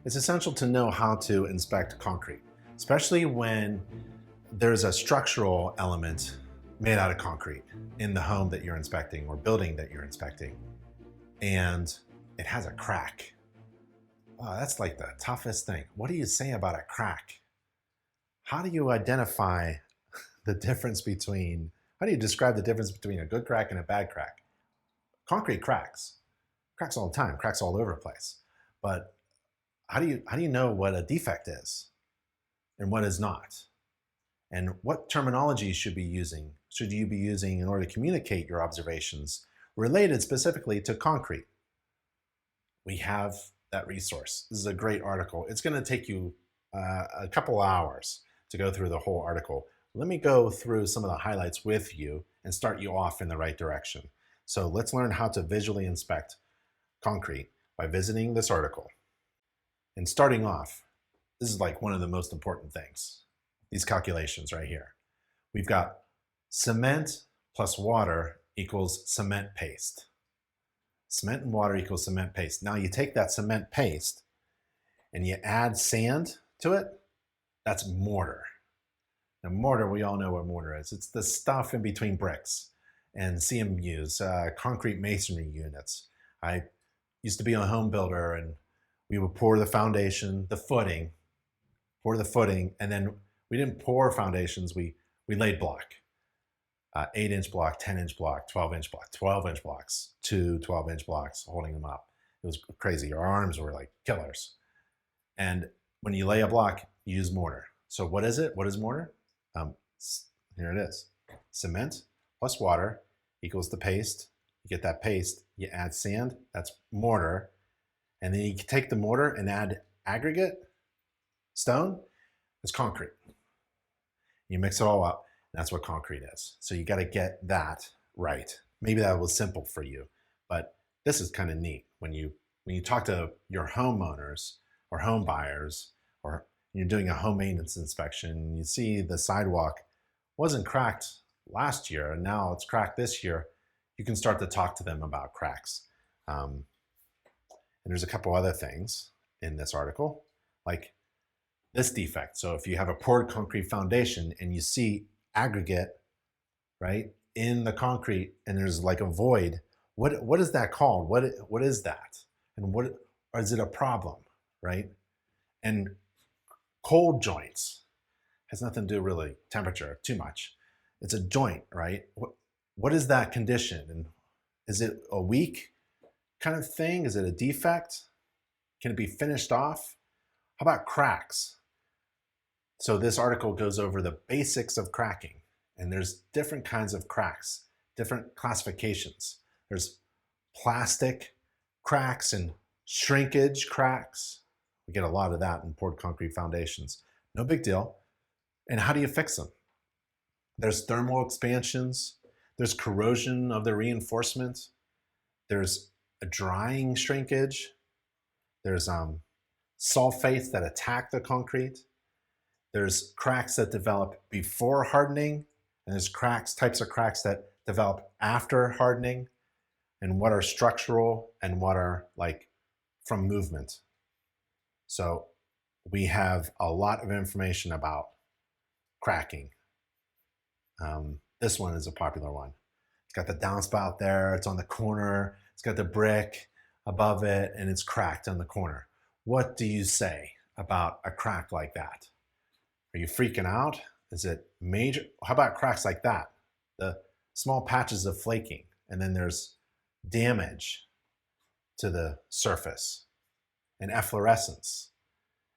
It's essential to know how to inspect concrete, especially when there's a structural element made out of concrete in the home that you're inspecting or building that you're inspecting, and it has a crack. Oh, that's like the toughest thing. What do you say about a crack? How do you identify the difference between, how do you describe the difference between a good crack and a bad crack? Concrete cracks all the time, cracks all over the place. But how do you know what a defect is and what is not? And what terminology should you be using in order to communicate your observations related specifically to concrete? We have that resource. This is a great article. It's going to take you a couple hours to go through the whole article. Let me go through some of the highlights with you and start you off in the right direction. So let's learn how to visually inspect concrete by visiting this article. And starting off, this is like one of the most important things, these calculations right here. We've got cement plus water equals cement paste. Cement and water equals cement paste. Now you take that cement paste and you add sand to it, that's mortar. Now mortar, we all know what mortar is. It's the stuff in between bricks and CMUs, concrete masonry units. I used to be a home builder, and we would pour the foundation, pour the footing, and then we didn't pour foundations, we laid block. 8-inch block, 10-inch block, 12-inch block, 12-inch blocks, two 12-inch blocks, holding them up. It was crazy. Our arms were like killers. And when you lay a block, you use mortar. So what is it? What is mortar? Here it is. Cement plus water equals the paste. You get that paste, you add sand, that's mortar. And then you take the mortar and add aggregate, stone, it's concrete. You mix it all up, and that's what concrete is. So you got to get that right. Maybe that was simple for you, but this is kind of neat. When you talk to your homeowners or home buyers, or you're doing a home maintenance inspection, you see the sidewalk wasn't cracked last year and now it's cracked this year, you can start to talk to them about cracks. And there's a couple other things in this article, like this defect. So if you have a poured concrete foundation and you see aggregate, right, in the concrete, and there's like a void, what is that called? What is that? And or is it a problem, right? And cold joints has nothing to do really temperature too much. It's a joint, right? What is that condition? And is it a weak kind of thing? Is it a defect? Can it be finished off? How about cracks? So this article goes over the basics of cracking, and there's different kinds of cracks, different classifications. There's plastic cracks and shrinkage cracks. We get a lot of that in poured concrete foundations. No big deal. And how do you fix them? There's thermal expansions. There's corrosion of the reinforcement. There's a drying shrinkage. There's sulfates that attack the concrete. There's cracks that develop before hardening, and there's types of cracks that develop after hardening, and what are structural and what are like from movement. So we have a lot of information about cracking. This one is a popular one. It's got the downspout there, it's on the corner, it's got the brick above it, and it's cracked on the corner. What do you say about a crack like that? Are you freaking out? Is it major? How about cracks like that? The small patches of flaking, and then there's damage to the surface, and efflorescence,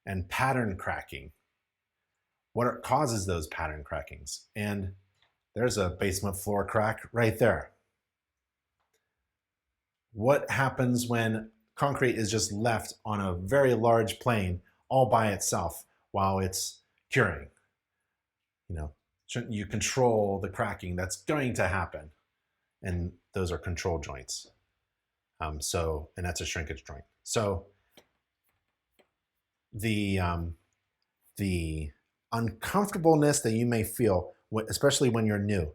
and pattern cracking. What causes those pattern crackings? And there's a basement floor crack right there. What happens when concrete is just left on a very large plane all by itself while it's curing? Shouldn't you control the cracking that's going to happen? And those are control joints. And that's a shrinkage joint. So the uncomfortableness that you may feel, especially when you're new,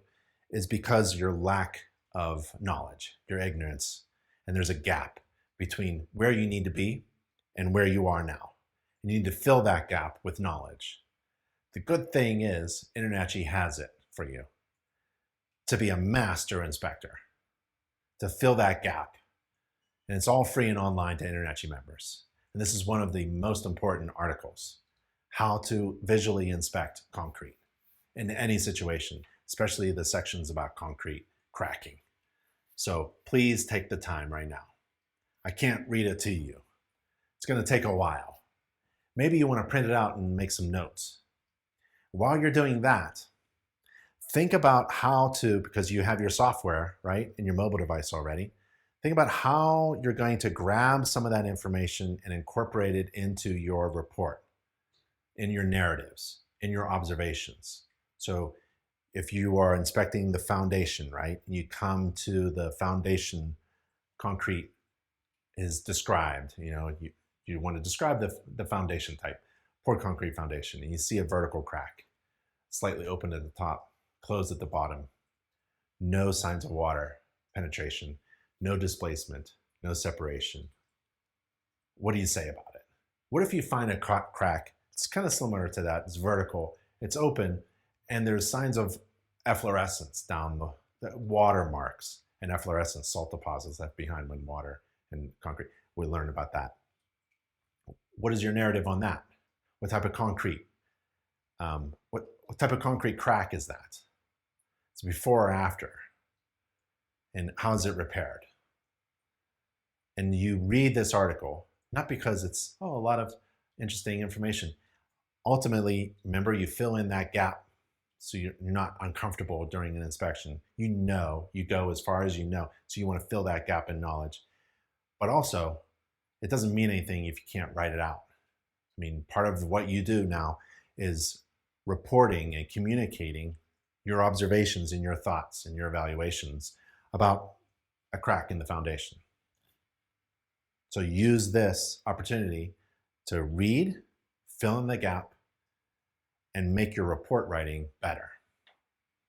is because your lack of knowledge, your ignorance, and there's a gap between where you need to be and where you are now. You need to fill that gap with knowledge. The good thing is, InterNACHI has it for you to be a master inspector, to fill that gap. And it's all free and online to InterNACHI members. And this is one of the most important articles, how to visually inspect concrete in any situation, especially the sections about concrete cracking. So please take the time right now. I can't read it to you. It's going to take a while. Maybe you want to print it out and make some notes. While you're doing that, think about how to, because you have your software, right, in your mobile device already, think about how you're going to grab some of that information and incorporate it into your report, in your narratives, in your observations. So if you are inspecting the foundation, right, and you come to the foundation, concrete is described, you want to describe the foundation type, poured concrete foundation, and you see a vertical crack, slightly open at the top, closed at the bottom, no signs of water penetration, no displacement, no separation. What do you say about it? What if you find a crack? It's kind of similar to that. It's vertical, it's open, and there's signs of efflorescence down the water marks and efflorescence, salt deposits left behind when water and concrete. We learned about that. What is your narrative on that? What type of concrete? What type of concrete crack is that? It's before or after? And how is it repaired? And you read this article, not because it's, a lot of interesting information. Ultimately, remember, you fill in that gap so you're not uncomfortable during an inspection. You go as far as you know, so you want to fill that gap in knowledge. But also, it doesn't mean anything if you can't write it out. I mean, part of what you do now is reporting and communicating your observations and your thoughts and your evaluations about a crack in the foundation. So use this opportunity to read, fill in the gap, and make your report writing better.